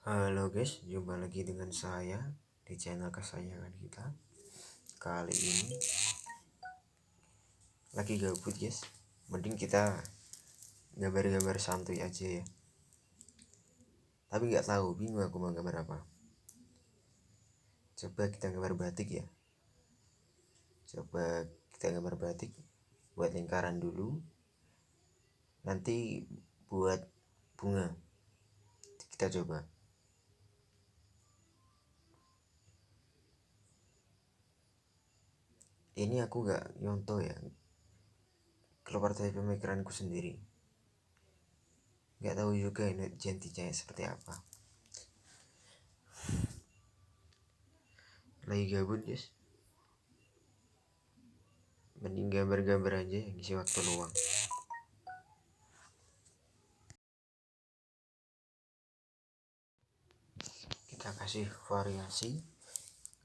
Halo guys, jumpa lagi dengan saya di channel kesayangan kita. Kali ini lagi gabut guys, mending kita gambar-gambar santuy aja ya. Tapi nggak tahu, bingung aku mau gambar apa. Coba kita gambar batik ya. Coba kita gambar batik, buat lingkaran dulu. Nanti buat bunga. Kita coba. Ini aku nggak nyontoh ya, keluar dari pemikiranku sendiri. Nggak tahu juga ini jentinya seperti apa. Lagi gabut guys, mending gambar-gambar aja yang isi waktu luang. Kita kasih variasi,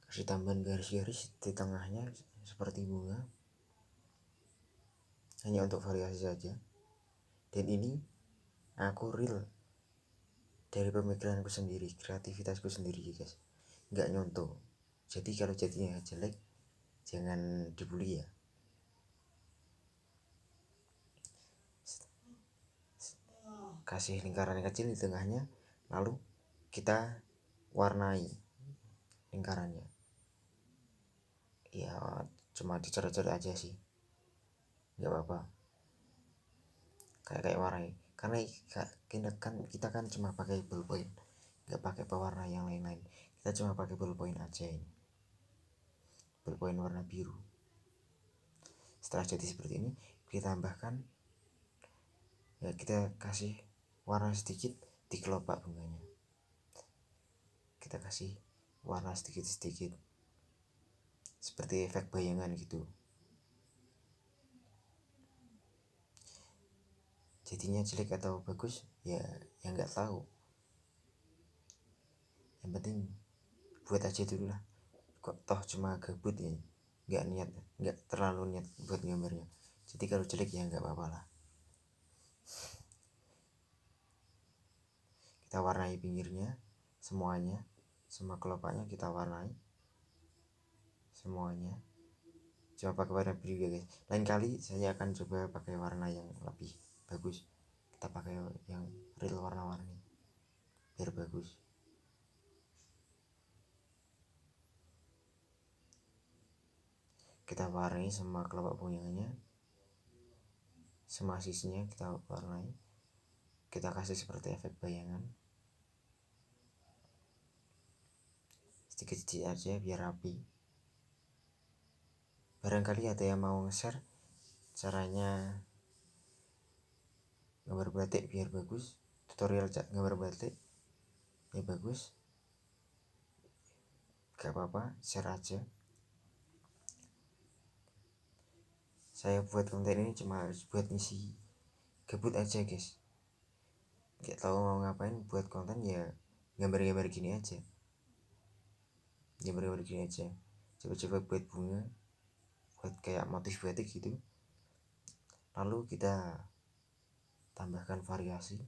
kasih tambahan garis-garis di tengahnya seperti bunga, hanya untuk variasi saja. Dan ini aku real dari pemikiranku sendiri, kreativitasku sendiri guys, nggak nyontoh. Jadi kalau jadinya jelek jangan dibully ya. Kasih lingkaran kecil di tengahnya, lalu kita warnai lingkarannya. Ya cuma dicoret-coret aja sih, nggak apa-apa. Kayak warnai, karena kita kan cuma pakai ballpoint, nggak pakai pewarna yang lain-lain. Kita cuma pakai ballpoint aja ini, ballpoint warna biru. Setelah jadi seperti ini, kita tambahkan ya, kita kasih warna sedikit di kelopak bunganya. Kita kasih warna sedikit-sedikit seperti efek bayangan gitu. Jadinya jelek atau bagus ya yang nggak tahu, yang penting buat aja dulu lah. Kok toh cuma gabut ya, nggak terlalu niat buat gambarnya. Jadi kalau jelek ya nggak apa-apa lah. Kita warnai pinggirnya semuanya, semua kelopaknya kita warnai semuanya. Coba pakai warna biru ya guys. Lain kali saya akan coba pakai warna yang lebih bagus. Kita pakai yang real warna-warni biar bagus. Kita warnai semua kelopak bunganya, semua sisinya kita warnai. Kita kasih seperti efek bayangan, sedikit-sedikit aja biar rapi. Barangkali ada yang mau nge-share caranya gambar batik biar bagus, tutorial gambar batik biar bagus, gak apa-apa, share aja. Saya buat konten ini cuma buat ngisi gabut aja guys, gak tahu mau ngapain. Buat konten ya gambar-gambar gini aja, gambar-gambar gini aja. Coba-coba buat bunga, buat kayak motif batik gitu, lalu kita tambahkan variasi,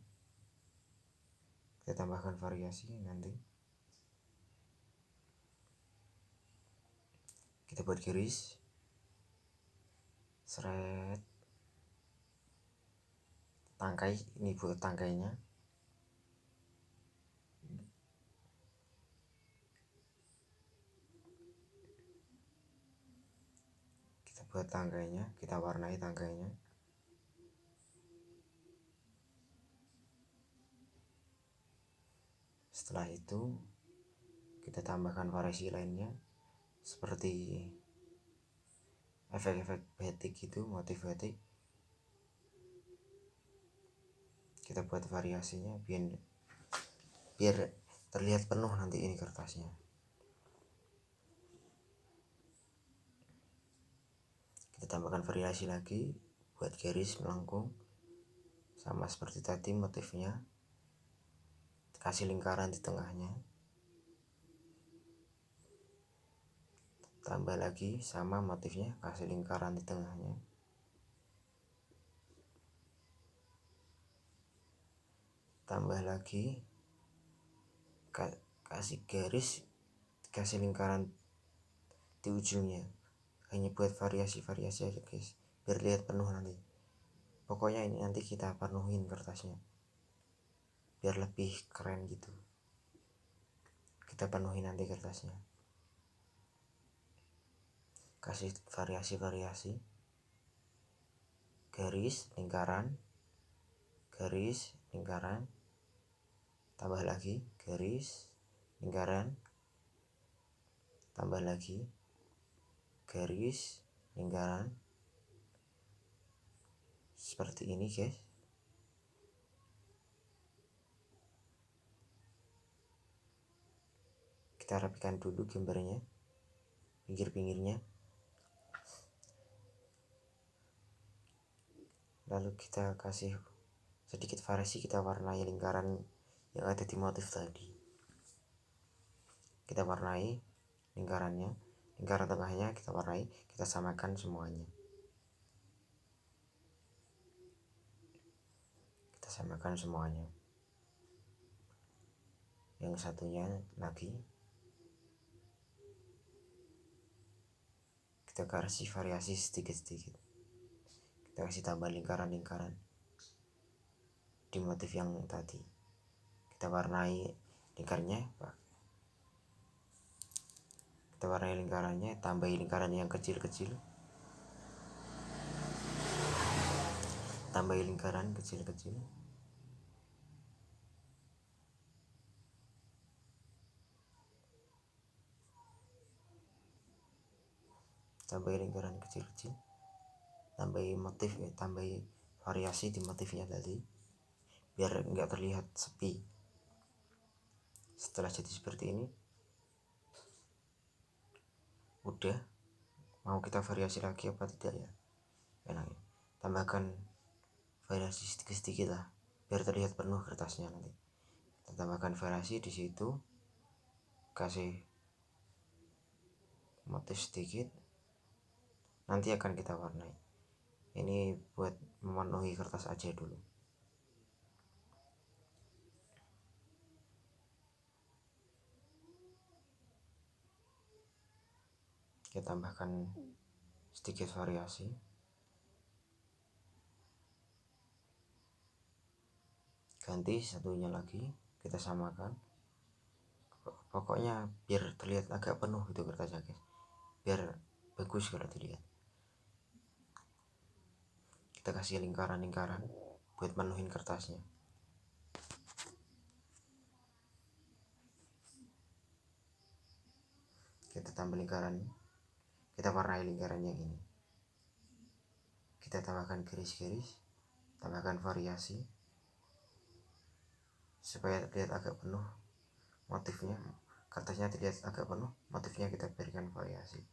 nanti kita buat garis, seret, tangkai. Ini buat tangkainya, kita buat tangkainya, kita warnai tangkainya. Setelah itu kita tambahkan variasi lainnya seperti efek-efek batik gitu, motif batik. Kita buat variasinya biar terlihat penuh nanti ini kertasnya. Kita tambahkan variasi lagi buat garis melengkung, sama seperti tadi motifnya. Kasih lingkaran di tengahnya, tambah lagi sama motifnya, kasih lingkaran di tengahnya. Tambah lagi kasih garis, kasih lingkaran di ujungnya, hanya buat variasi-variasi aja guys, biar lihat penuh nanti. Pokoknya ini nanti kita penuhin kertasnya biar lebih keren gitu. Kita penuhin nanti kertasnya, kasih variasi-variasi, garis, lingkaran, garis, lingkaran, tambah lagi, garis, lingkaran, tambah lagi, garis, lingkaran, seperti ini guys. Kita rapikan dulu gambarnya, pinggir-pinggirnya, lalu kita kasih sedikit variasi, kita warnai lingkaran yang ada di motif tadi. Kita warnai lingkarannya, lingkaran tengahnya kita warnai, kita samakan semuanya. Kita samakan semuanya. Yang satunya lagi kita kasih variasi sedikit-sedikit. Kita kasih tambah lingkaran-lingkaran di motif yang tadi. Kita warnai lingkarannya, Pak. Kita warnai lingkarannya, tambahi lingkaran yang kecil-kecil, tambahi lingkaran kecil-kecil, tambahi lingkaran kecil-kecil, tambahi motif, tambahi variasi di motifnya tadi biar enggak terlihat sepi. Setelah jadi seperti ini, udah, mau kita variasi lagi apa tidak ya? Enak ya, tambahkan variasi sedikit-sedikit lah biar terlihat penuh kertasnya. Nanti kita tambahkan variasi di situ, kasih motif sedikit, nanti akan kita warnai. Ini buat memenuhi kertas aja dulu. Kita tambahkan sedikit variasi, ganti satunya lagi, kita samakan. Pokoknya biar terlihat agak penuh itu kertasnya guys, biar bagus kalau dilihat. Kita kasih lingkaran-lingkaran buat menuhin kertasnya. Kita tambah lingkaran, kita warnai lingkaran yang ini, kita tambahkan garis-garis, tambahkan variasi supaya terlihat agak penuh motifnya. Kertasnya terlihat agak penuh, motifnya kita berikan variasi.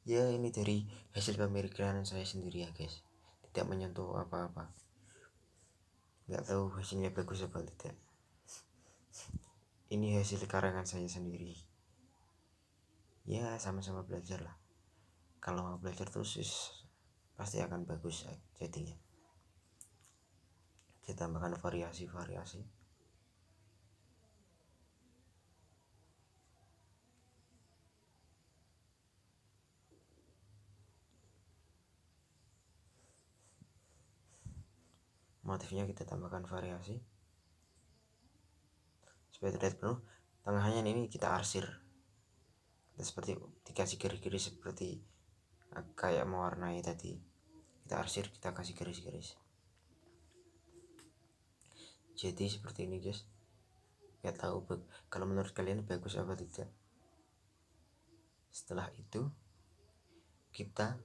Ya, ini dari hasil pemikiran saya sendiri ya guys, tidak menyentuh apa-apa. Nggak tahu hasilnya bagus apa tidak. Ini hasil karangan saya sendiri. Ya, sama-sama belajar lah. Kalau mau belajar terus pasti akan bagus jadinya. Kita tambahkan variasi-variasi. Motifnya kita tambahkan variasi supaya terlihat penuh. Tengahnya ini kita arsir, kita seperti dikasih garis-garis seperti kayak mewarnai tadi. Kita arsir, kita kasih garis-garis. Jadi seperti ini guys. Nggak tahu kalau menurut kalian bagus apa tidak. Setelah itu kita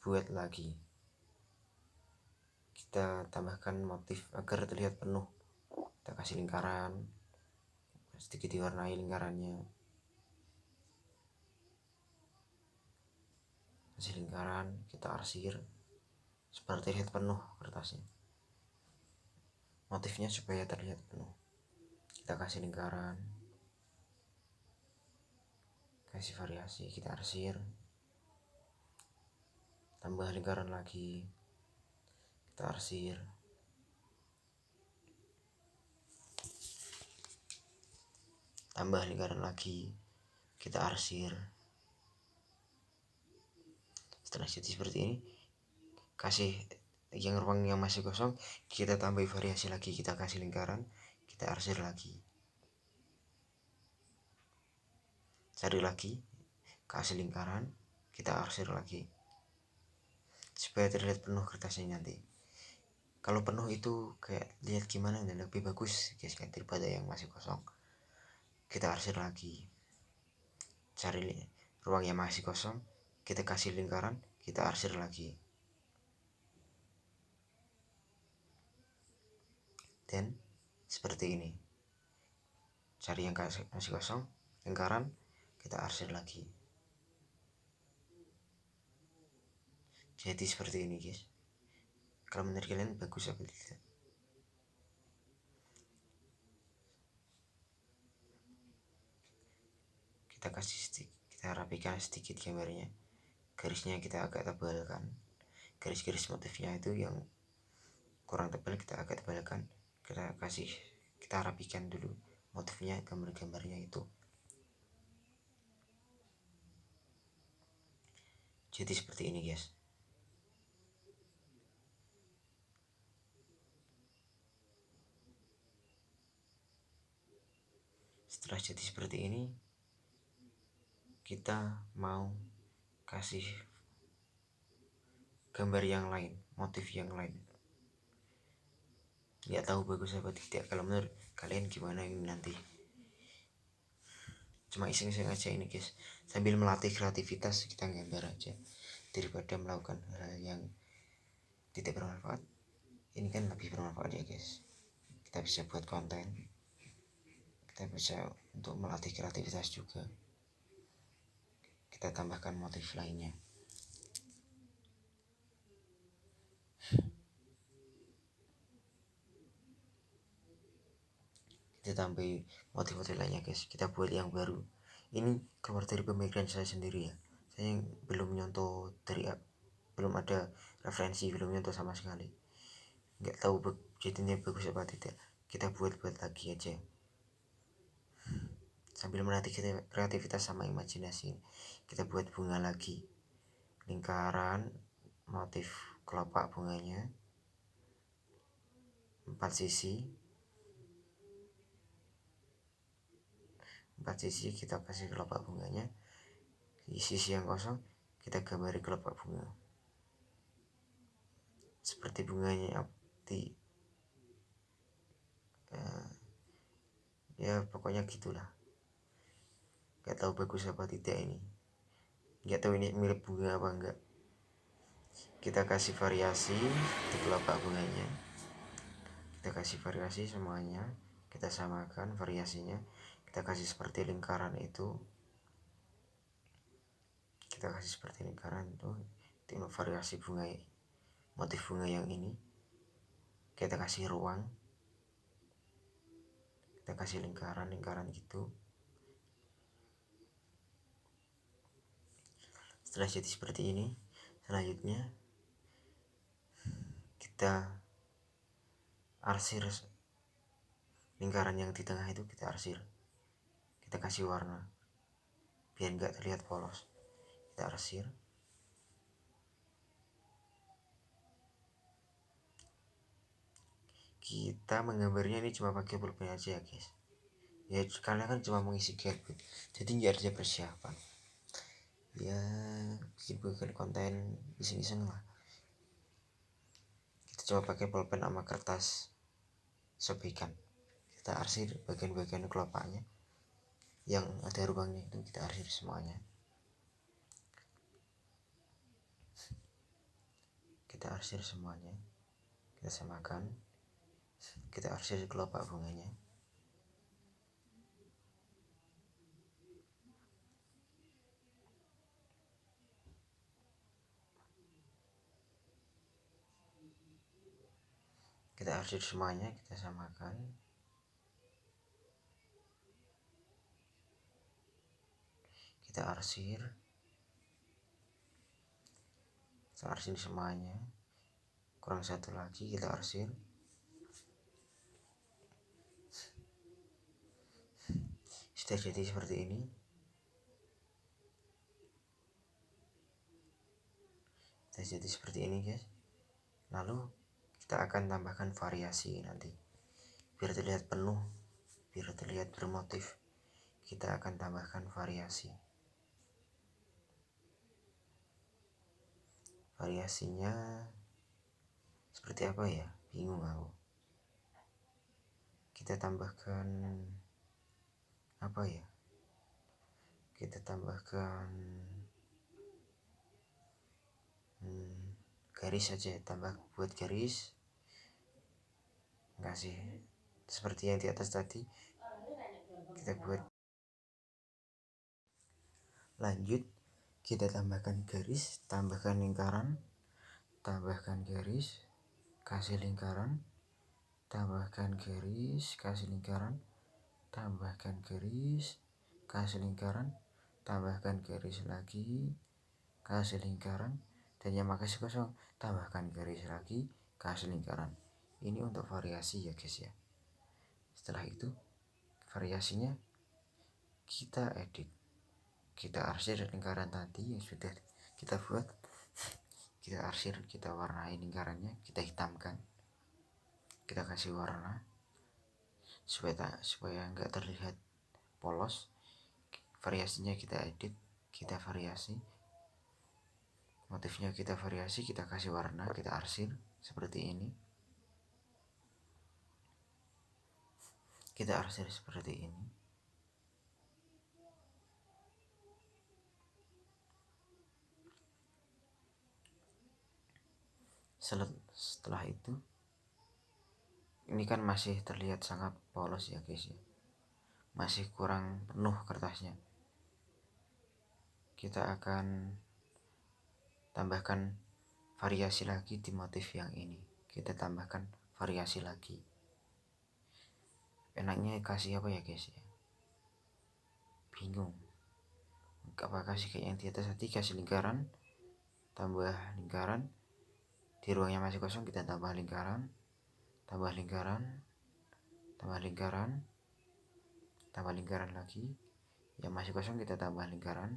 buat lagi, kita tambahkan motif agar terlihat penuh. Kita kasih lingkaran, sedikit diwarnai lingkarannya, kasih lingkaran, kita arsir supaya terlihat penuh kertasnya, motifnya supaya terlihat penuh. Kita kasih lingkaran, kasih variasi, kita arsir, tambah lingkaran lagi, kita arsir, tambah lingkaran lagi, kita arsir. Setelah jadi seperti ini, kasih yang ruang yang masih kosong, kita tambah variasi lagi, kita kasih lingkaran, kita arsir lagi, cari lagi, kasih lingkaran, kita arsir lagi, supaya terlihat penuh kertasnya nanti. Kalau penuh itu kayak lihat gimana, dan lebih bagus guys kan, daripada yang masih kosong. Kita arsir lagi, cari ruang yang masih kosong, kita kasih lingkaran, kita arsir lagi, dan seperti ini. Cari yang masih kosong, lingkaran, kita arsir lagi. Jadi seperti ini guys. Kalau menurut kalian bagus apa tidak? Kita kasih kita rapikan sedikit gambarnya. Garisnya kita agak tebalkan. Garis-garis motifnya itu yang kurang tebal kita agak tebalkan. Kita rapikan dulu motifnya, gambar-gambarnya itu. Jadi seperti ini guys. Setelah jadi seperti ini, kita mau kasih gambar yang lain, motif yang lain. Nggak tahu bagus apa tidak, kalau menurut kalian gimana ini nanti. Cuma iseng-iseng aja ini guys, sambil melatih kreativitas kita gambar aja, daripada melakukan hal yang tidak bermanfaat. Ini kan lebih bermanfaat ya guys, kita bisa buat konten, kita bisa untuk melatih kreativitas juga, kita tambahkan motif lainnya. Kita tambah motif-motif lainnya guys, kita buat yang baru. Ini keluar dari pemikiran saya sendiri ya, saya belum nyontoh belum ada referensi, belum nyontoh sama sekali, nggak tahu jadinya bagus apa tidak. Kita buat lagi aja sambil melatih kreativitas sama imajinasi. Kita buat bunga lagi, lingkaran, motif kelopak bunganya, 4 sisi, kita kasih kelopak bunganya. Di sisi yang kosong kita gambari kelopak bunga seperti bunganya ya pokoknya gitulah. Gak tahu bagus apa tidak ini, gak tahu ini mirip bunga apa enggak. Kita kasih variasi di kelopak bunganya, kita kasih variasi semuanya, kita samakan variasinya, kita kasih seperti lingkaran itu, kita kasih seperti lingkaran itu variasi bunga, motif bunga yang ini. Kita kasih ruang, kita kasih lingkaran gitu. Setelah jadi seperti ini, selanjutnya kita arsir lingkaran yang di tengah itu, kita arsir, kita kasih warna biar nggak terlihat polos. Kita arsir, kita menggambarnya ini cuma pakai pulpen aja ya guys ya, karena kan cuma mengisi gap, jadi nggak ada persiapan ya, bikin konten iseng-iseng lah. Kita coba pakai pulpen sama kertas sobekan, kita arsir bagian-bagian kelopaknya yang ada ruangnya itu, kita arsir semuanya. Kita arsir semuanya, kita samakan, kita arsir kelopak bunganya. Kita arsir semuanya, kita samakan, kita arsir semuanya, kurang satu lagi, kita arsir. Sudah jadi seperti ini. Sudah jadi seperti ini guys. Lalu kita akan tambahkan variasi nanti biar terlihat penuh, biar terlihat bermotif. Kita akan tambahkan variasi. Variasinya seperti apa ya? Bingung aku. Kita tambahkan apa ya? Kita tambahkan garis saja, tambah buat garis. Enggak sih, seperti yang di atas tadi kita buat. Lanjut, kita tambahkan garis, tambahkan lingkaran, tambahkan garis, kasih lingkaran, tambahkan garis, kasih lingkaran, tambahkan garis, kasih lingkaran, tambahkan garis lagi, kasih lingkaran, dan yang makasih kosong tambahkan garis lagi, kasih lingkaran. Ini untuk variasi ya guys ya. Setelah itu variasinya kita edit, kita arsir lingkaran tadi yang sudah kita buat, kita arsir, kita warnai lingkarannya, kita hitamkan, kita kasih warna supaya nggak terlihat polos. Variasinya kita edit, kita variasi, motifnya kita variasi, kita kasih warna, kita arsir seperti ini. Kita arsir seperti ini. Setelah itu, ini kan masih terlihat sangat polos ya guys ya, masih kurang penuh kertasnya. Kita akan tambahkan variasi lagi di motif yang ini. Kita tambahkan variasi lagi. Enaknya kasih apa ya guys ya? Bingung. Apa kasih kayak yang di atas tadi, kasih lingkaran, tambah lingkaran, di ruang yang masih kosong kita tambah lingkaran, tambah lingkaran, tambah lingkaran, tambah lingkaran lagi, yang masih kosong kita tambah lingkaran.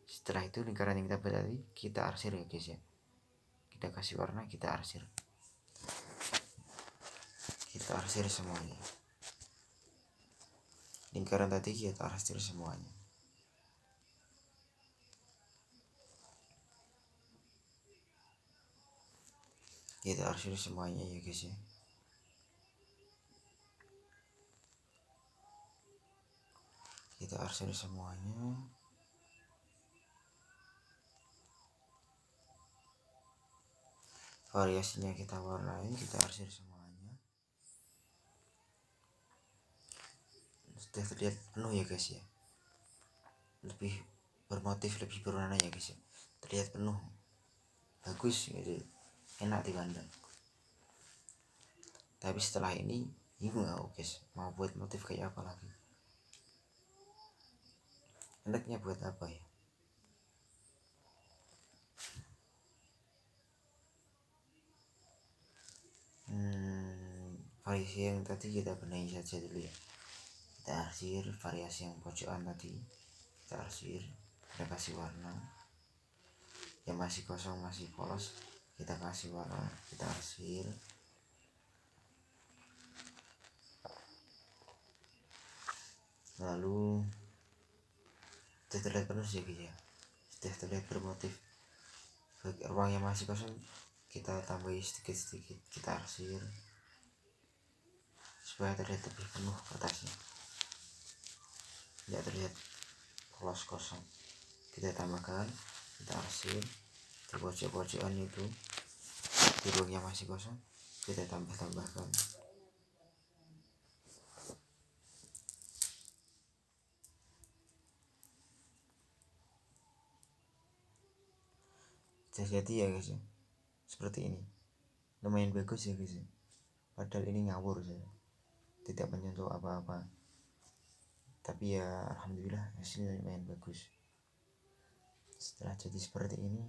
Setelah itu lingkaran yang kita buat tadi kita arsir ya guys ya. Kita kasih warna, kita arsir, kita arsir semuanya. Lingkaran tadi kita arsir semuanya. Kita arsir semuanya ya guys ya. Kita arsir semuanya. Variasinya kita warnai, kita arsir semuanya. Sudah terlihat penuh ya guys ya, lebih bermotif, lebih berwarna ya guys ya, terlihat penuh, bagus gitu, enak dipandang. Tapi setelah ini bingung aku guys, mau buat motif kayak apa lagi, enaknya buat apa ya. Variasi yang tadi kita benahi saja dulu ya. Kita arsir variasi yang pojokan tadi, kita arsir, kita kasih warna. Yang masih kosong, masih polos, kita kasih warna, kita arsir. Lalu sudah terlihat penuh sih ya, sudah terlihat bermotif. Ruang yang masih kosong kita tambahi sedikit-sedikit, kita arsir supaya terlihat lebih penuh kertasnya, tidak terlihat polos kosong. Kita tambahkan, kita arsir di pojok-pojokan itu, di ruang yang masih kosong kita tambahkan. Jadi ya guys ya, seperti ini lumayan bagus ya guys ya. Padahal ini ngawur saya, tidak menyentuh apa-apa, tapi ya alhamdulillah hasilnya lumayan bagus. Setelah jadi seperti ini,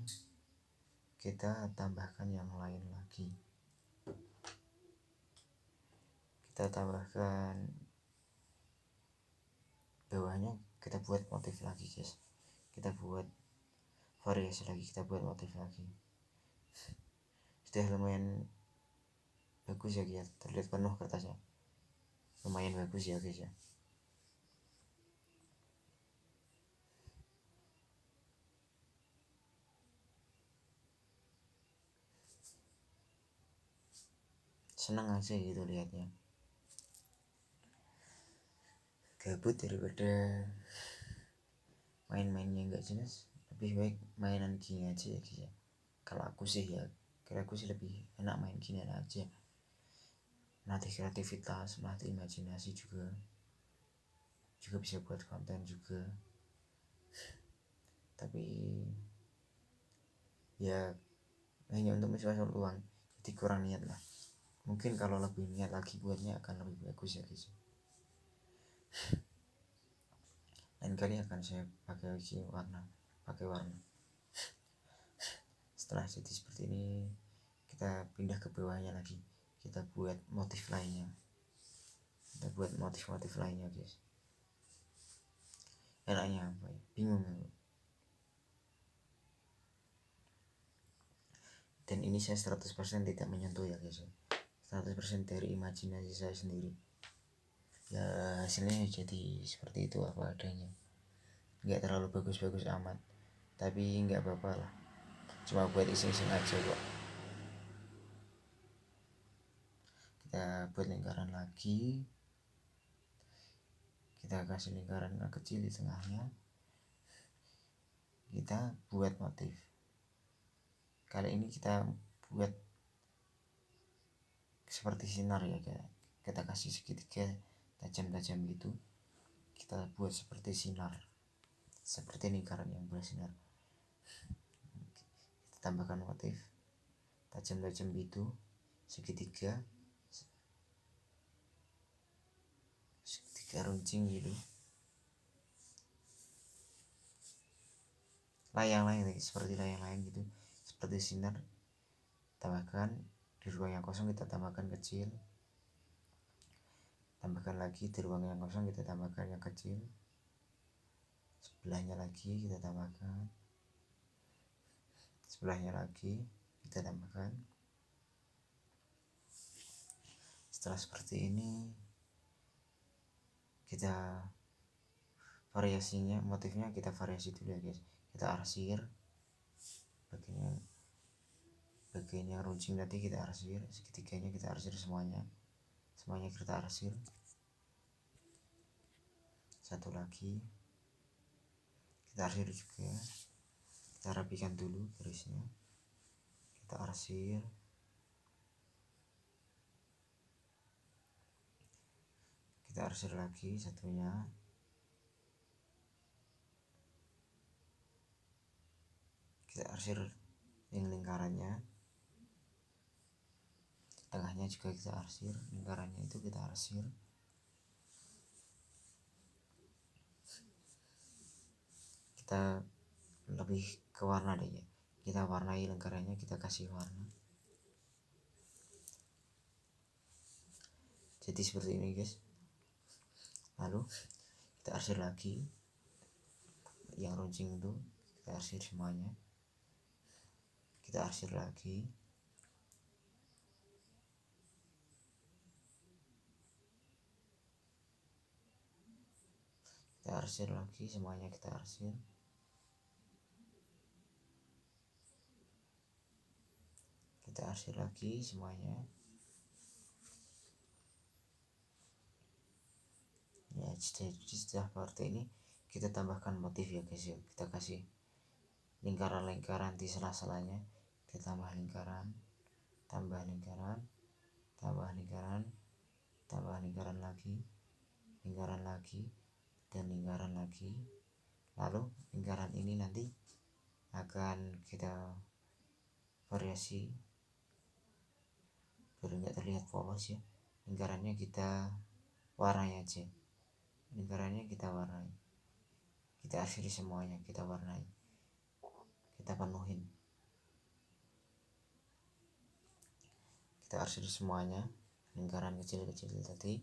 kita tambahkan yang lain lagi. Kita tambahkan bawahnya, kita buat motif lagi guys, kita buat variasi lagi, kita buat motif lagi. Sudah lumayan bagus ya guys, terlihat penuh kertasnya, lumayan bagus ya guys ya. Seneng aja gitu lihatnya, gabut daripada main-mainnya nggak jelas, lebih baik mainan gini aja ya guys ya. Kalau aku sih ya, kira aku sih lebih enak main gini aja, melatih kreativitas, melatih imajinasi juga bisa buat konten juga. Tapi ya hanya untuk mencari uang, jadi kurang niat lah. Mungkin kalau lebih niat lagi buatnya akan lebih bagus ya guys. Lain kali akan saya pakai lagi pakai warna. Setelah jadi seperti ini, kita pindah ke bawahnya lagi, kita buat motif lainnya, kita buat motif-motif lainnya guys. Enaknya apa ya, bingung ya. Dan ini saya 100% tidak menyentuh ya guys, 100% dari imajinasi saya sendiri. Ya hasilnya jadi seperti itu apa adanya, nggak terlalu bagus-bagus amat, tapi nggak apa-apa lah, cuma buat iseng-iseng aja kok. Kita buat lingkaran lagi, kita kasih lingkaran kecil di tengahnya, kita buat motif. Kali ini kita buat seperti sinar ya, kita kasih segitiga tajam-tajam gitu, kita buat seperti sinar, seperti lingkaran yang bersinar. Kita tambahkan motif tajam-tajam gitu, segitiga runcing gitu, layang-layang seperti layang-layang gitu, seperti sinar. Tambahkan di ruang yang kosong, kita tambahkan kecil, tambahkan lagi di ruang yang kosong, kita tambahkan yang kecil, sebelahnya lagi kita tambahkan, sebelahnya lagi kita tambahkan. Setelah seperti ini, kita variasinya, motifnya kita variasi dulu ya guys. Kita arsir bagian yang runcing tadi, kita arsir segitiganya, kita arsir semuanya kita arsir. Satu lagi kita arsir juga, kita rapikan dulu garisnya, kita arsir. Kita arsir lagi satunya, kita arsir yang lingkarannya, tengahnya juga kita arsir, lingkarannya itu kita arsir. Kita lebih ke warna deh ya, kita warnai lingkarannya, kita kasih warna. Jadi seperti ini guys. Lalu kita arsir lagi yang runcing itu, kita arsir semuanya, kita arsir lagi, kita arsir lagi semuanya, kita arsir, kita arsir lagi semuanya. Ya setelah seperti ini, kita tambahkan motif ya guys ya. Kita kasih lingkaran-lingkaran di sela-selanya, kita tambah lingkaran, tambah lingkaran, tambah lingkaran, tambah lingkaran lagi, dan lingkaran lagi. Lalu lingkaran ini nanti akan kita variasi biar nggak terlihat polos ya. Lingkarannya kita warnai aja, lingkarannya kita warnai, kita akhiri semuanya, kita warnai. kita penuhin, kita arsir semuanya lingkaran kecil-kecil tadi.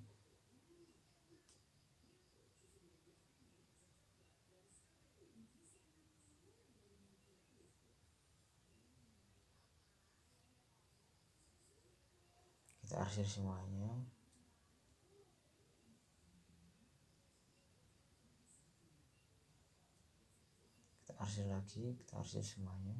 Kita arsir semuanya. Kita arsir lagi, kita arsir semuanya.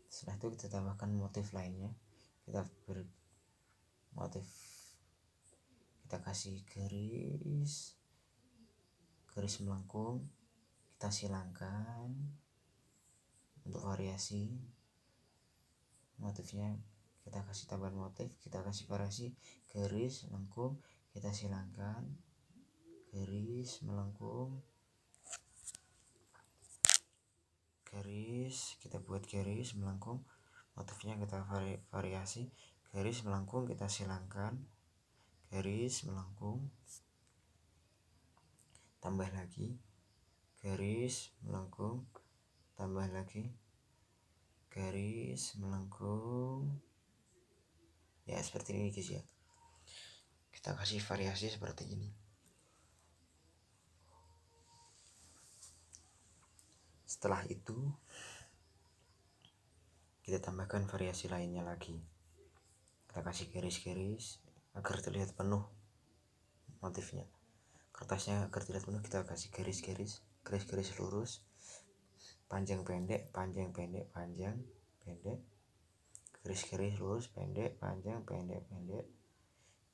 Setelah itu kita tambahkan motif lainnya. Kita beri motif, kita kasih garis melengkung, kita silangkan untuk variasi motifnya. Kita kasih tambahan motif, kita kasih variasi garis melengkung, kita silangkan, garis melengkung, garis, kita buat garis melengkung, motifnya kita variasi garis melengkung, kita silangkan, garis melengkung, tambah lagi garis melengkung, tambah lagi garis melengkung. Ya seperti ini guys ya, kita kasih variasi seperti ini. Setelah itu kita tambahkan variasi lainnya lagi. Kita kasih garis-garis agar terlihat penuh motifnya. Kertasnya agar terlihat penuh, kita kasih garis-garis lurus, panjang pendek, panjang pendek, panjang pendek, garis-garis lurus, pendek, panjang, pendek, pendek,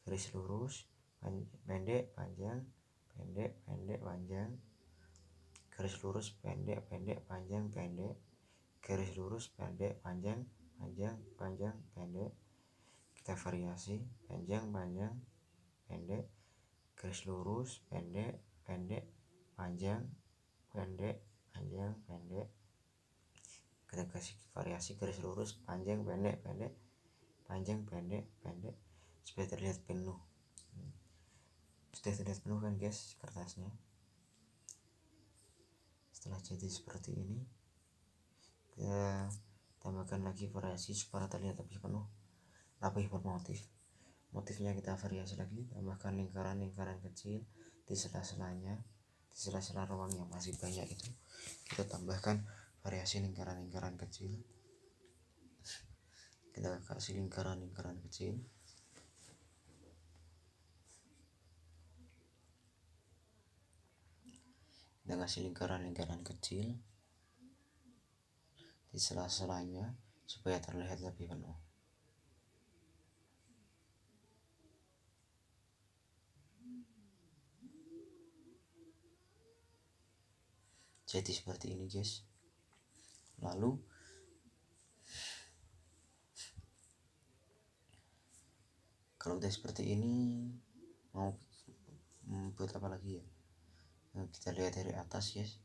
garis lurus, pendek, panjang, pendek, pendek, panjang, garis lurus, pendek, pendek, panjang, pendek, garis lurus, pendek, panjang, panjang, panjang, pendek. Kita variasi panjang, panjang, pendek, garis lurus, pendek, pendek, panjang, pendek, panjang, pendek. Kita kasih variasi garis lurus, panjang, pendek, pendek, panjang, pendek, pendek, supaya terlihat penuh. Sudah terlihat penuh kan guys kertasnya. Setelah jadi seperti ini, kita tambahkan lagi variasi supaya terlihat lebih penuh, lebih bermotif. Motifnya kita variasi lagi, tambahkan lingkaran-lingkaran kecil di sela-selanya, di sela-sela ruang yang masih banyak itu kita tambahkan variasi lingkaran-lingkaran kecil. Kita kasih lingkaran-lingkaran kecil, kita kasih lingkaran-lingkaran kecil di sela-selanya supaya terlihat lebih penuh. Jadi seperti ini guys. Lalu kalau udah seperti ini, mau buat apa lagi ya? Kita lihat dari atas guys,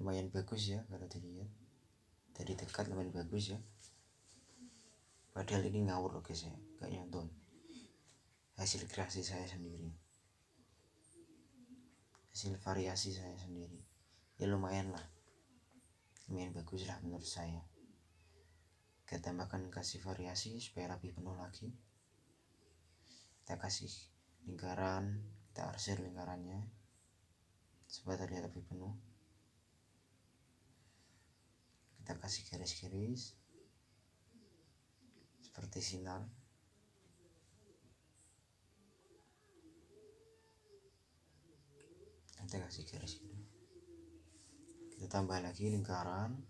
lumayan bagus ya kalau dilihat dari dekat, lumayan bagus ya. Padahal ini ngawur loh guys ya, gak nyonton, hasil kreasi saya sendiri, hasil variasi saya sendiri. Ya lumayan lah, lumayan bagus lah menurut saya. Kita tambahkan kasih variasi supaya lebih penuh lagi. Kita kasih lingkaran, kita arsir lingkarannya supaya terlihat lebih penuh. Kita kasih garis-garis seperti sinar. Kita kasih garis gitu. Kita tambah lagi lingkaran,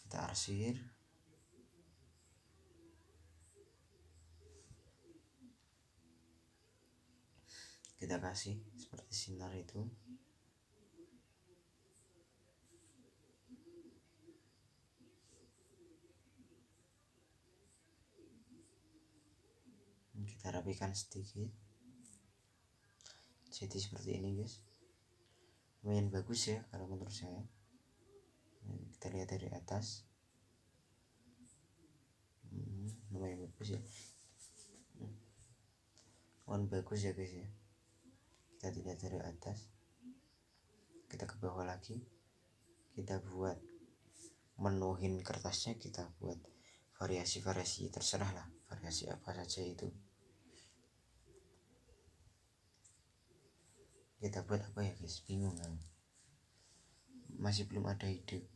kita arsir, kita kasih seperti sinar itu. Kita rapikan sedikit. Jadi seperti ini guys, lumayan bagus ya kalau menurut saya. Kita lihat dari atas, lumayan bagus ya. pohon bagus ya guys ya. Kita tidak dari atas, kita ke bawah lagi, kita buat menuhin kertasnya, kita buat variasi-variasi, terserah lah variasi apa saja itu. Kita buat apa ya guys, bingung kan, masih belum ada ide.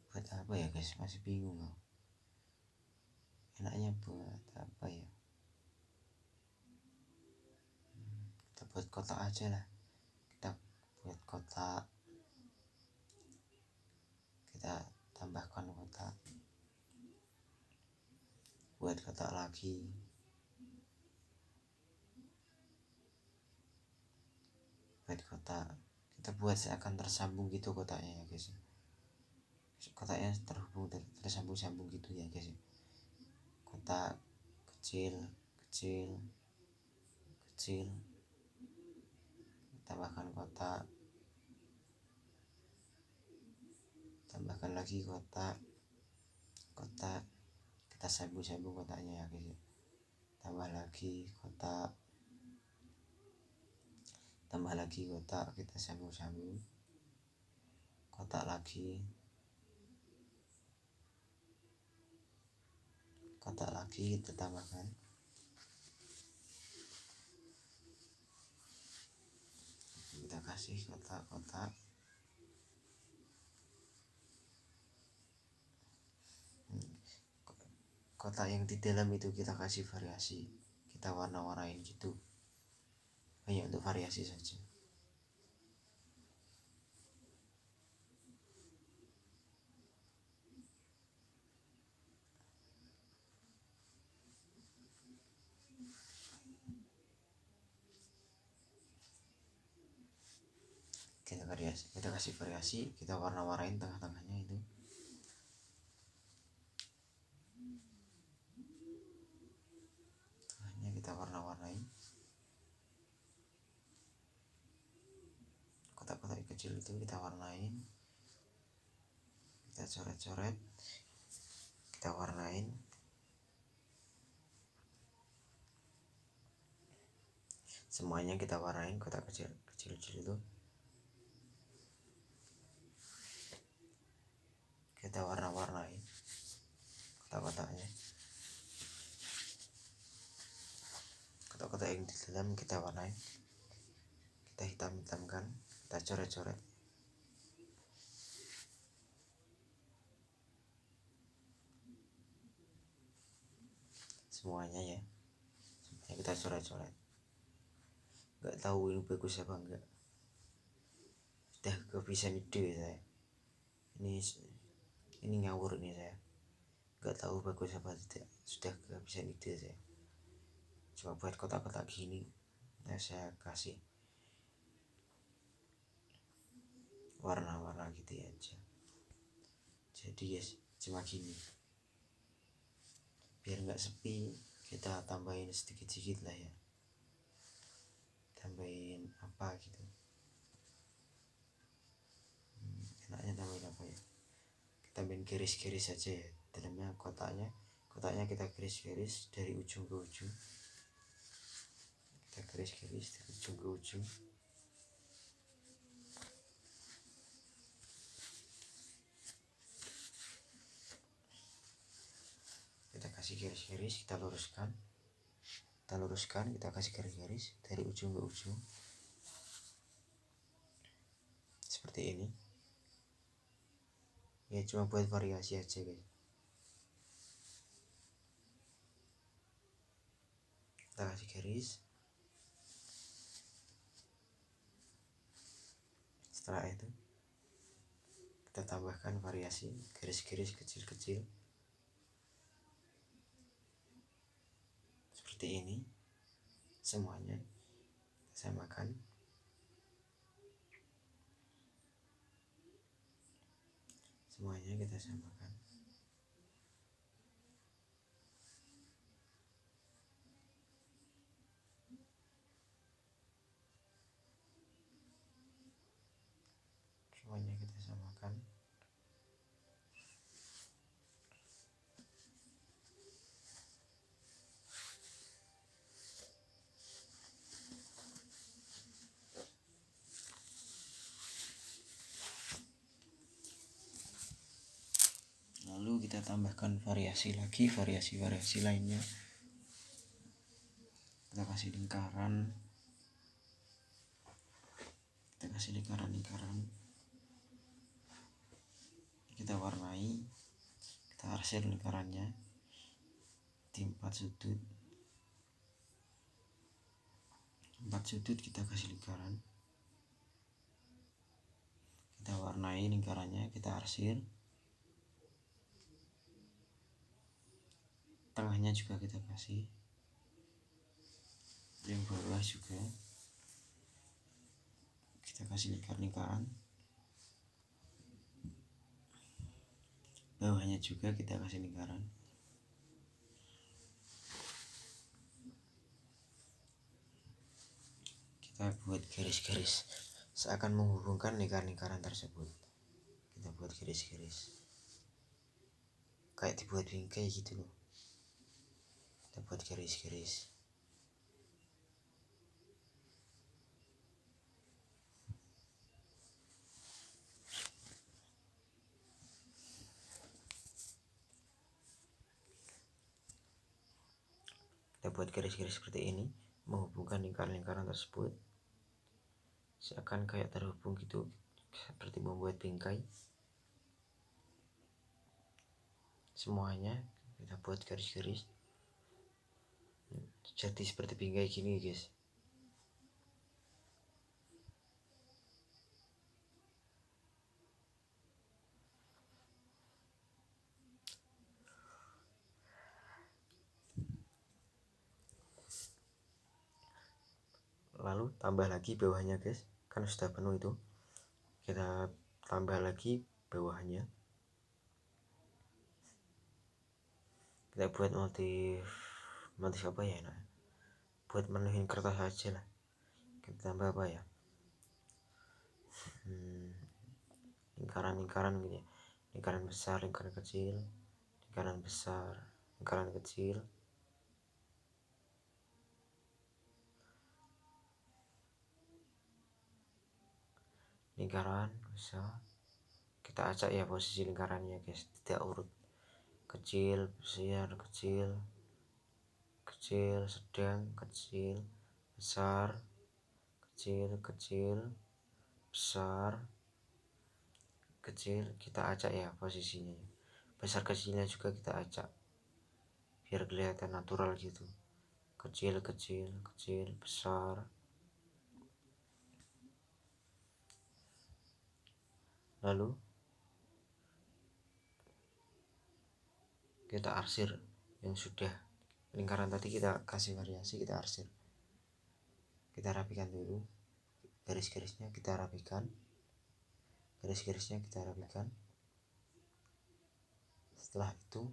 Buat apa ya guys, masih bingung kan. Enaknya buat apa ya, kita buat kotak aja lah. Kita buat kotak, kita tambahkan kotak, buat kotak lagi, buat kotak, kita buat seakan tersambung gitu kotaknya ya guys. Kotaknya tersambung-sambung gitu ya guys. Kotak kecil kecil kecil, tambahkan kotak, tambahkan lagi kotak, kotak, kita sambung-sambung kotaknya ya guys. Tambah lagi kotak, tambah lagi kotak, kita sambung-sambung kotak lagi, kotak lagi, kita tambahkan, kita kasih kotak-kotak. Kotak yang di dalam itu kita kasih variasi, kita warna-warnain gitu, hanya untuk variasi saja. Kita kasih variasi, kita warna-warnain tengah-tengahnya itu. Tengahnya kita warna-warnain. Kotak-kotak kecil itu kita warnain, kita coret-coret, kita warnain. Semuanya kita warnain, kotak kecil-kecil itu kita warna-warnain kotak-kotaknya. Kotak-kotak yang di dalam kita warnain, kita hitam-hitamkan, kita coret-coret. Semuanya ya, semuanya kita coret-coret. Nggak tahu ini bagus apa enggak, sudah kehabisan ide saya. Ini ngawur nih saya, nggak tahu bagus apa tidak, sudah kehabisan ide saya. Coba buat kotak-kotak gini, nah saya kasih warna-warna gitu ya aja. Jadi ya cuma gini, biar nggak sepi, kita tambahin sedikit-sedikit lah ya, tambahin apa gitu. Enaknya tambahin apa ya, kita tambahin garis-garis saja ya dalamnya. Kotaknya kita garis-garis dari ujung ke ujung, kita garis-garis dari ujung ke ujung. Kita kasih garis-garis, kita luruskan, kita kasih garis-garis dari ujung ke ujung seperti ini ya, cuma buat variasi aja guys. Kita kasih garis, setelah itu kita tambahkan variasi garis-garis kecil-kecil seperti ini. Semuanya kita samakan, semuanya kita samakan. Semuanya kita samakan. kita tambahkan variasi lagi, variasi lainnya. Kita kasih lingkaran, kita warnai, kita arsir lingkarannya di 4 sudut kita kasih lingkaran, kita warnai lingkarannya, kita arsir, tengahnya juga kita kasih, yang bawah juga kita kasih lingkaran, bawahnya juga kita kasih lingkaran. Kita buat garis-garis seakan menghubungkan lingkaran-lingkaran tersebut. Kita buat garis-garis kayak dibuat bingkai gitu loh. Kita buat garis-garis. Kita buat garis-garis seperti ini menghubungkan lingkaran-lingkaran tersebut seakan kayak terhubung gitu, seperti membuat bingkai. Semuanya kita buat garis-garis jadi seperti bingkai gini guys. Lalu tambah lagi bawahnya guys, kan sudah penuh itu, kita tambah lagi bawahnya. Kita buat motif apa ya, nah, buat menuhin kertas aja lah. Kita tambah apa ya, lingkaran gitu ya, lingkaran besar, lingkaran kecil, lingkaran besar, lingkaran kecil. Lingkaran besar, kita acak ya posisi lingkarannya guys, tidak urut, kecil, besar, kecil, kecil, sedang, kecil, besar, kecil, kecil, besar, kecil. Kita acak ya posisinya, besar kecilnya juga kita acak biar kelihatan natural gitu, kecil, kecil, kecil, besar. Lalu kita arsir yang sudah lingkaran tadi, kita kasih variasi, kita arsir, kita rapikan dulu garis-garisnya, kita rapikan garis-garisnya, kita rapikan. Setelah itu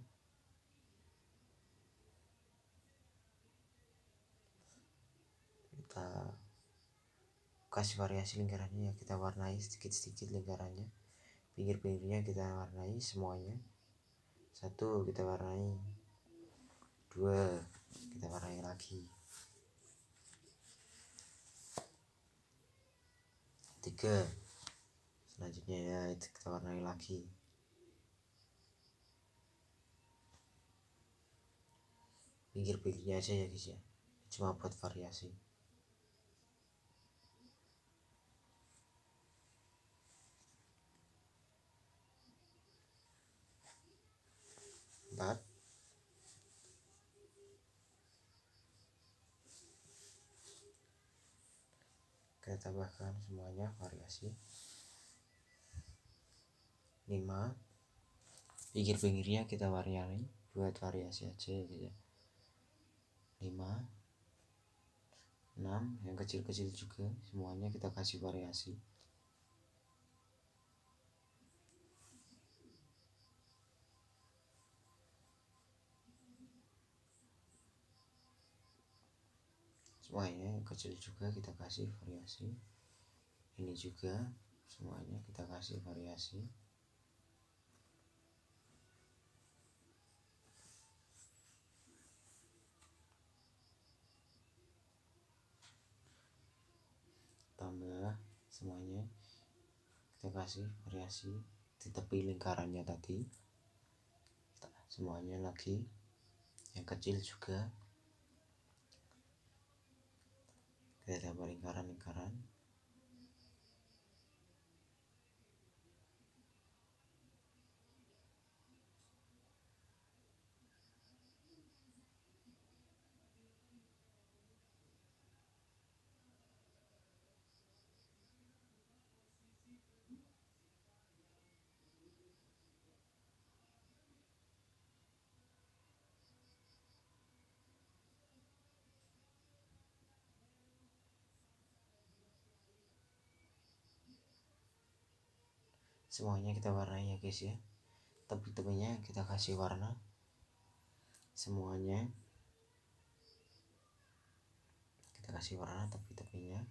kita kasih variasi lingkarannya, kita warnai sedikit-sedikit lingkarannya, pinggir-pinggirnya kita warnai semuanya. 1 kita warnai, 2 kita warnai lagi, 3 selanjutnya ya itu kita warnai lagi. Pinggir-pinggirnya aja ya guys ya, cuma buat variasi. Empat, kita tambahkan semuanya variasi. 5, pinggir-pinggirnya kita warnai buat variasi aja gitu ya. 5, 6, yang kecil-kecil juga semuanya kita kasih variasi. Semuanya yang kecil juga kita kasih variasi. Ini juga semuanya kita kasih variasi. Tambah semuanya kita kasih variasi di tepi lingkarannya tadi. semuanya lagi, yang kecil juga kita tambah lingkaran-lingkaran. Semuanya kita warnai ya guys ya, tepi-tepinya kita kasih warna. Semuanya kita kasih warna tepi-tepinya.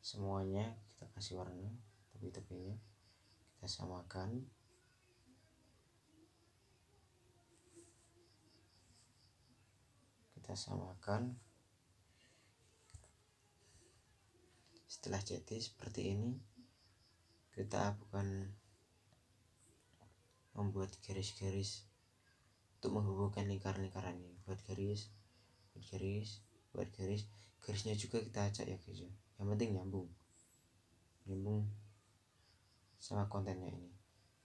Semuanya kita kasih warna tepi-tepinya, kita samakan. Setelah jadi seperti ini, kita bukan membuat garis-garis untuk menghubungkan lingkaran-lingkaran ini. Buat garis, garisnya juga kita acak ya guys ya. Yang penting nyambung sama kontennya ini.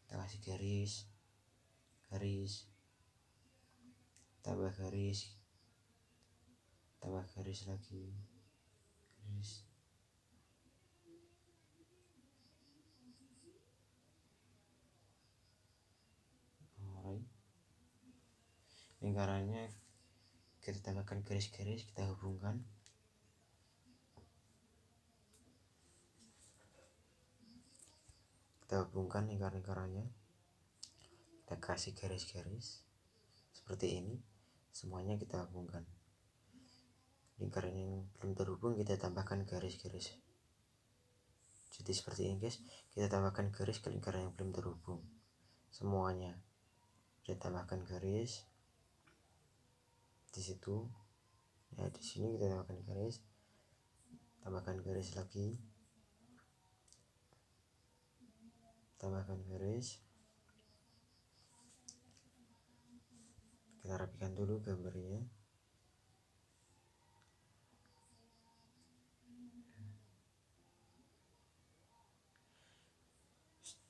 Kita kasih garis, tambah garis lagi, garis. Lingkarannya kita tambahkan garis-garis, kita hubungkan. Kita hubungkan lingkaran-lingkarannya, kita kasih garis-garis seperti ini. Semuanya kita hubungkan. Lingkaran yang belum terhubung kita tambahkan garis-garis. Jadi seperti ini guys, kita tambahkan garis ke lingkaran yang belum terhubung. Semuanya kita tambahkan garis di situ ya, di sini kita tambahkan garis lagi, tambahkan garis. Kita rapikan dulu gambarnya.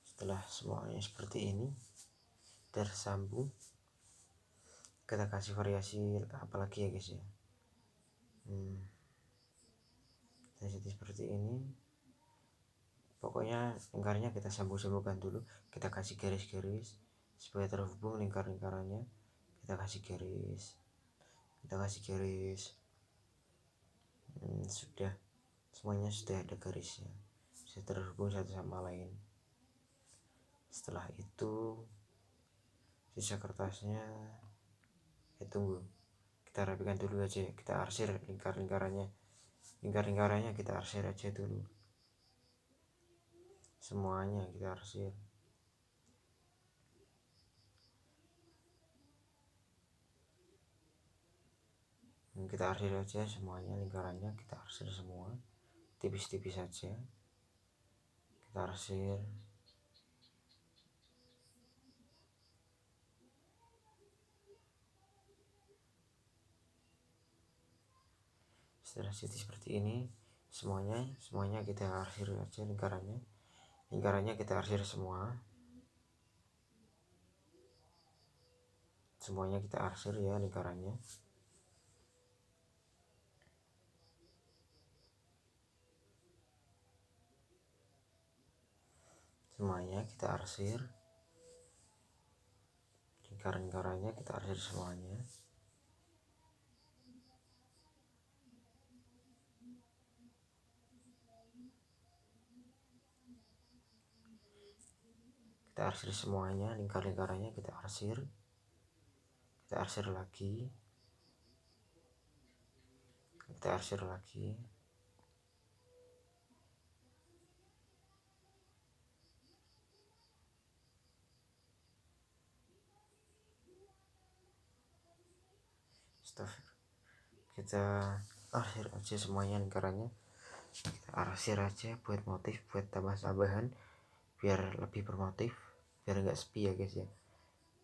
Setelah semuanya seperti ini tersambung, kita kasih variasi apalagi ya guys ya. Jadi seperti ini. Pokoknya lingkarnya kita sambung-sambungkan dulu. Kita kasih garis-garis supaya terhubung lingkar-lingkarannya. Kita kasih garis. Sudah, semuanya sudah ada garisnya, sudah terhubung satu sama lain. Setelah itu sisa kertasnya tunggu, kita rapikan dulu aja. Kita arsir lingkar-lingkarannya kita arsir aja dulu. Semuanya kita arsir. Kita arsir aja semuanya, lingkarannya kita arsir semua, tipis-tipis saja kita arsir. Setelah jadi seperti ini, semuanya kita arsir aja lingkarannya kita arsir semua. Semuanya kita arsir ya lingkarannya. Semuanya kita arsir, lingkaran-lingkarannya kita arsir semuanya. Kita arsir semuanya, lingkar-lingkarannya kita arsir lagi, kita arsir lagi. Kita arsir aja semuanya lingkarannya. kita arsir aja buat motif, buat tambah-tambahan biar lebih bermotif, biar enggak sepi ya guys ya.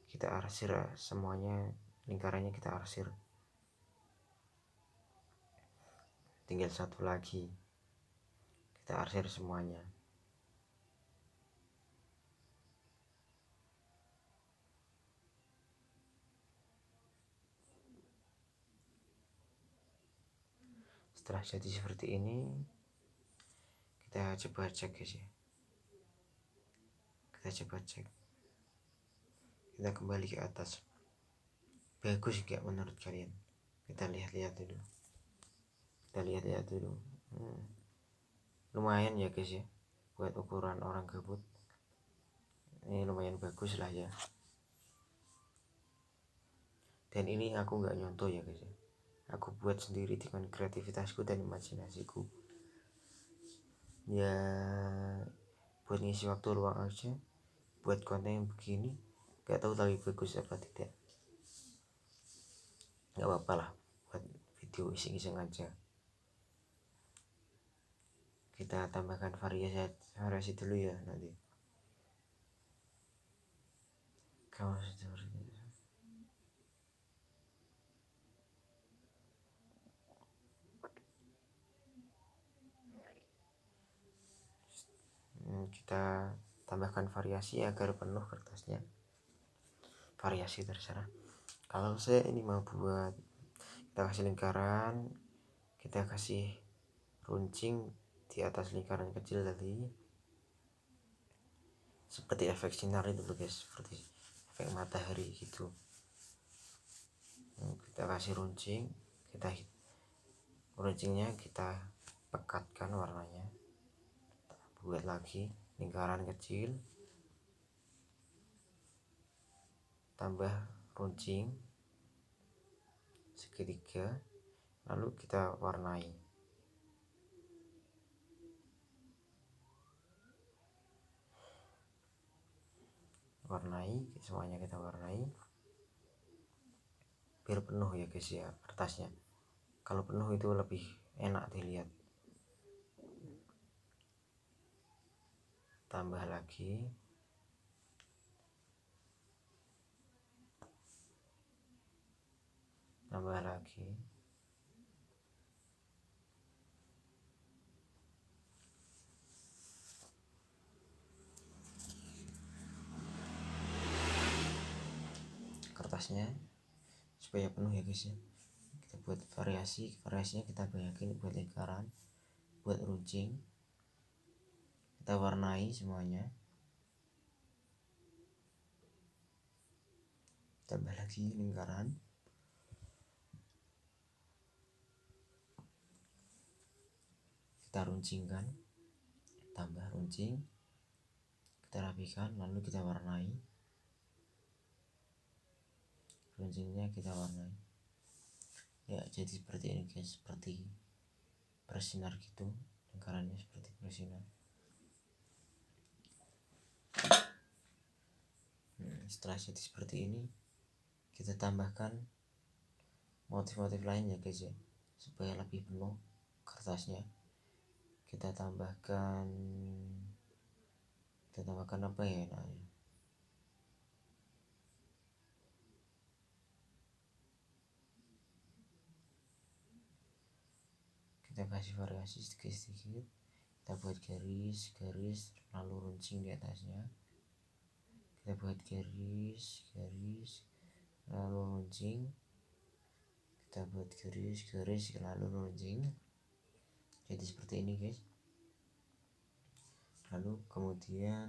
Kita arsir semuanya, lingkarannya kita arsir. Tinggal satu lagi, kita arsir semuanya. Setelah jadi seperti ini, kita coba cek guys ya. Kita coba cek, kita kembali ke atas. Bagus gak menurut kalian? Kita lihat-lihat dulu. Lumayan ya guys ya, buat ukuran orang gabut ini lumayan bagus lah ya. Dan ini aku nggak nyontoh ya guys ya, aku buat sendiri dengan kreativitasku dan imajinasiku ya, buat ngisi waktu luang aja, buat konten yang begini. Gak tahu tapi bagus apa tidak, nggak apa-apa lah, buat video iseng-iseng aja. Kita tambahkan variasi dulu ya nanti. Kamu kita tambahkan variasi agar penuh kertasnya. Variasi terserah. Kalau saya ini mau buat, kita kasih lingkaran, kita kasih runcing di atas lingkaran kecil tadi, seperti efek sinar itu guys, seperti efek matahari gitu. Kita kasih runcing, runcingnya kita pekatkan warnanya, buat lagi lingkaran kecil, tambah runcing segitiga, lalu kita warnai. Semuanya kita warnai biar penuh ya guys ya kertasnya. Kalau penuh itu lebih enak dilihat. Tambah lagi, kertasnya supaya penuh ya guys ya. Kita buat variasinya kita banyakin, buat lingkaran, buat runcing, kita warnai semuanya. Tambah lagi lingkaran, kita runcingkan, tambah runcing, kita rapikan, lalu kita warnai. Runcingnya kita warnai ya, jadi seperti ini guys, seperti bersinar gitu, lingkarannya seperti bersinar. Setelah jadi seperti ini, kita tambahkan motif-motif lain ya guys ya, supaya lebih penuh kertasnya. Kita tambahkan apa ya namanya, kita kasih variasi sedikit-sedikit, kita buat garis lalu runcing di atasnya, kita buat garis lalu runcing, kita buat garis lalu runcing, jadi seperti ini guys. Lalu kemudian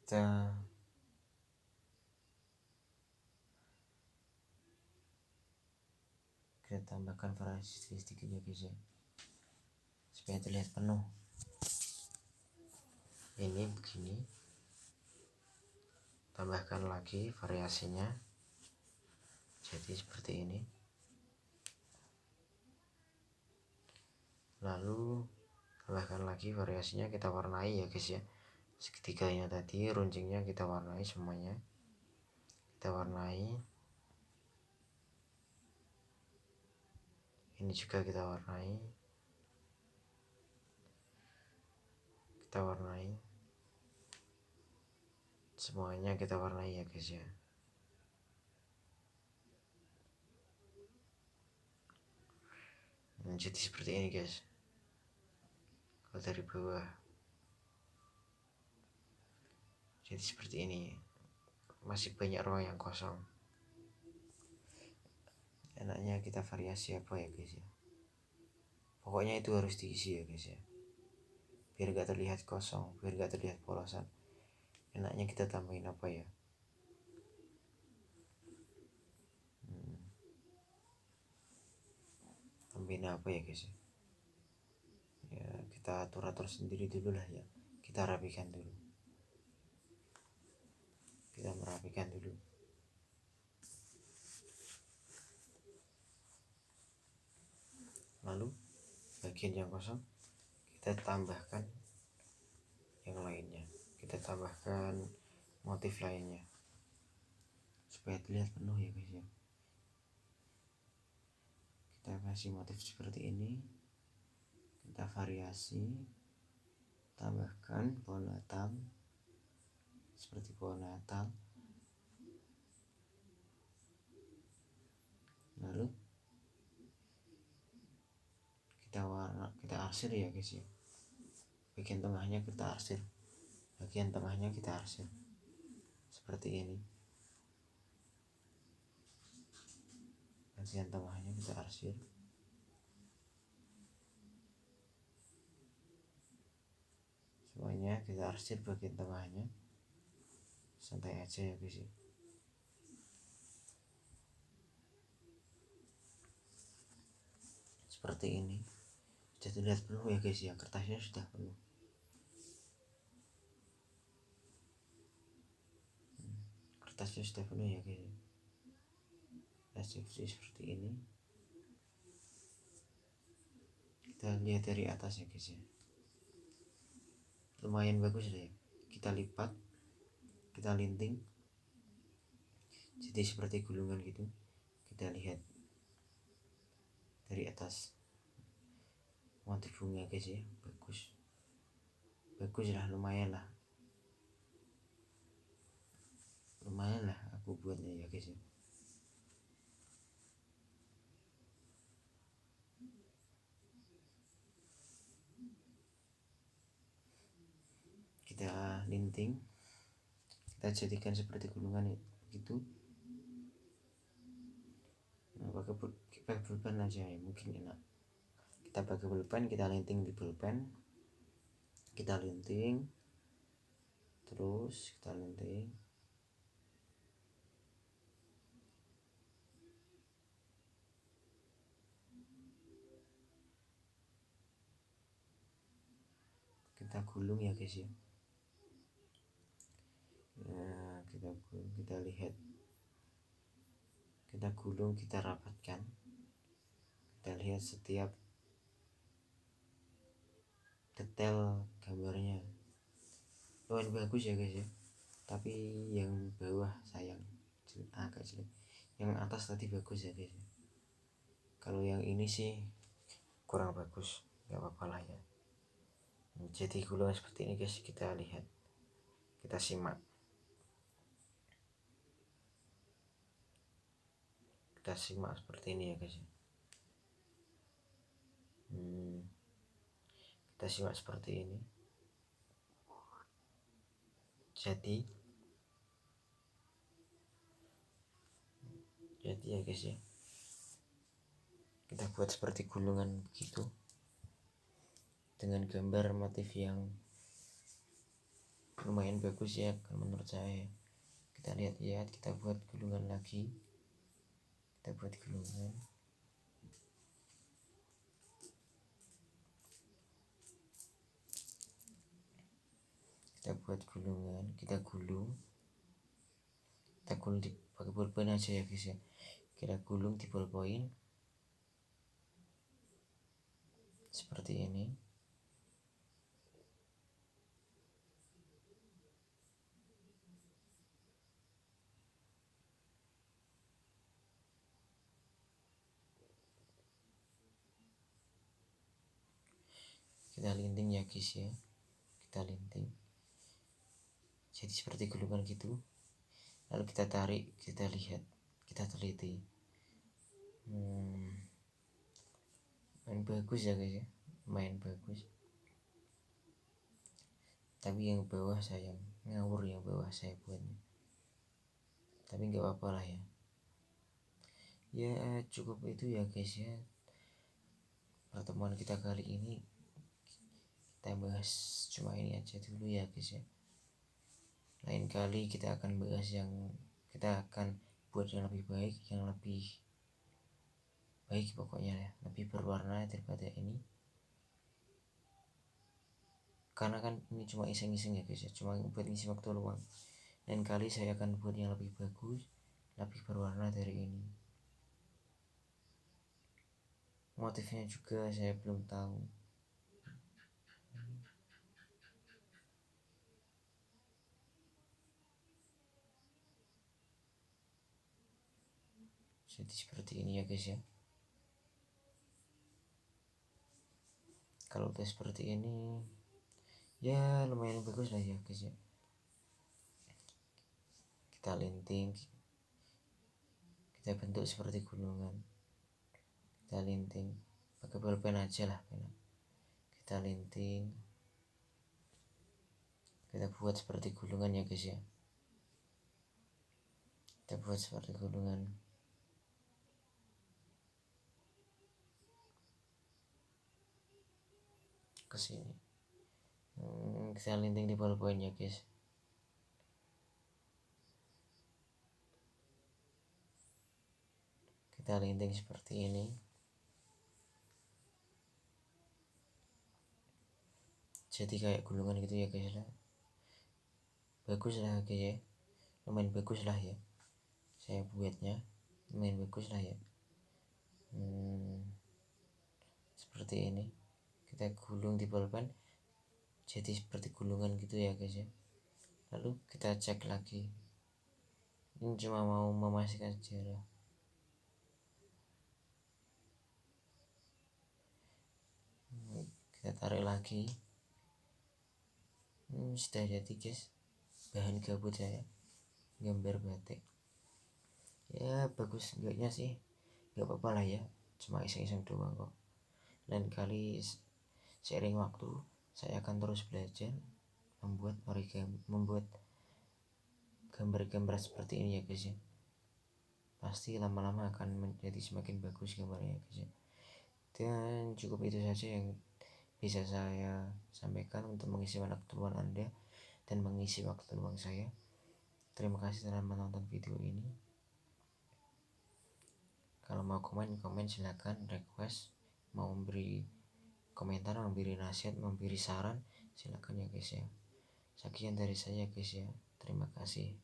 kita tambahkan variasi sedikit ya guys ya, supaya terlihat penuh. Ini begini, tambahkan lagi variasinya, jadi seperti ini. Lalu tambahkan lagi variasinya, kita warnai ya guys ya, segitiganya tadi runcingnya kita warnai semuanya, kita warnai. Ini juga kita warnai, semuanya kita warnai ya guys ya. Jadi seperti ini guys. Kalau dari bawah jadi seperti ini, masih banyak ruang yang kosong. Enaknya kita variasi apa ya guys ya, pokoknya itu harus diisi ya guys ya, biar gak terlihat kosong, biar gak terlihat polosan. Enaknya kita tambahin apa ya, tambahin apa ya guys ya, ya kita atur sendiri dulu lah ya, kita rapikan dulu, kita merapikan dulu. Lalu bagian yang kosong kita tambahkan yang lainnya, kita tambahkan motif lainnya supaya terlihat penuh ya guys ya. Kita kasih motif seperti ini, kita variasi, tambahkan pohon Natal seperti pohon Natal. Lalu kita arsir ya guys ya, bagian tengahnya kita arsir, seperti ini. Bagian tengahnya kita arsir, semuanya kita arsir bagian tengahnya, santai aja ya guys ya. Seperti ini sudah terlihat penuh ya guys ya, kertasnya sudah penuh. Kertasnya sudah penuh ya guys ya. Seperti ini, kita lihat dari atas ya guys ya, lumayan bagus ya. Kita lipat, kita linting jadi seperti gulungan gitu. Kita lihat dari atas motif bunga guys ya, bagus lah, lumayan lah aku buatnya ya guys ya. Kita linting, kita jadikan seperti gulungan gitu. Nah, pakai pulpen aja ya, mungkin enak. Kita pakai pulpen, kita linting di pulpen, kita linting terus, kita linting. Kita gulung ya guys ya. Nah, kita lihat, kita gulung, kita rapatkan, kita lihat setiap detail gambarnya. Lumayan bagus ya guys ya, tapi yang bawah sayang agak jelek, yang atas tadi bagus ya guys ya. Kalau yang ini sih kurang bagus, nggak apa-apa lah ya. Jadi gulungan seperti ini guys, kita lihat, kita simak, seperti ini ya guys ya. Kita simak seperti ini. Jadi ya guys ya, kita buat seperti gulungan begitu dengan gambar motif yang lumayan bagus ya menurut saya. Kita lihat, kita buat gulungan lagi, kita buat gulungan, kita gulung di pakai ballpoint aja ya guys ya. Kita gulung di ballpoint seperti ini. kita linting ya guys ya, kita linting jadi seperti gulungan gitu, lalu kita tarik, kita lihat, kita teliti. Main bagus ya guys ya, main bagus. Tapi yang bawah sayang ngawur, yang bawah saya buatnya, tapi nggak apa-apa lah ya. Ya cukup itu ya guys ya, pertemuan kita kali ini kita bahas cuma ini aja dulu ya guys ya. Lain kali kita akan bahas yang, kita akan buat yang lebih baik, yang lebih baik pokoknya ya, lebih berwarna daripada ini. Karena kan ini cuma iseng-iseng ya guys ya, cuma buat ngisi waktu luang. Lain kali saya akan buat yang lebih bagus, lebih berwarna dari ini. Motifnya juga saya belum tahu. Jadi seperti ini ya guys ya. Kalau udah seperti ini ya lumayan bagus lah ya guys ya. Kita linting, kita bentuk seperti gulungan, kita linting pakai pulpen aja lah, kita linting, kita buat seperti gulungan ya guys ya. Kita buat seperti gulungan, ke sini. Kita linting di ballpoint ya guys. Kita linting seperti ini. Jadi kayak gulungan gitu ya guys lah. Bagus lah guys ya, lumayan bagus lah ya. Saya buatnya lumayan bagus lah ya. Seperti ini. Kita gulung di pulpen jadi seperti gulungan gitu ya guys ya. Lalu kita cek lagi, ini cuma mau memastikan sejarah. Kita tarik lagi. Sudah jadi guys, bahan gabut saya gambar batik. Ya bagus enggaknya sih, nggak apa-apa lah ya, cuma iseng-iseng doang kok. Lain kali seiring waktu saya akan terus belajar membuat origami, membuat gambar-gambar seperti ini ya guys ya. Pasti lama-lama akan menjadi semakin bagus gambarnya guys ya. Dan cukup itu saja yang bisa saya sampaikan untuk mengisi waktu luang Anda dan mengisi waktu luang saya. Terima kasih telah menonton video ini. Kalau mau komen silakan, request, mau memberi komentar, memberi nasihat, memberi saran, silakan ya guys ya. Sekian dari saya guys ya. Terima kasih.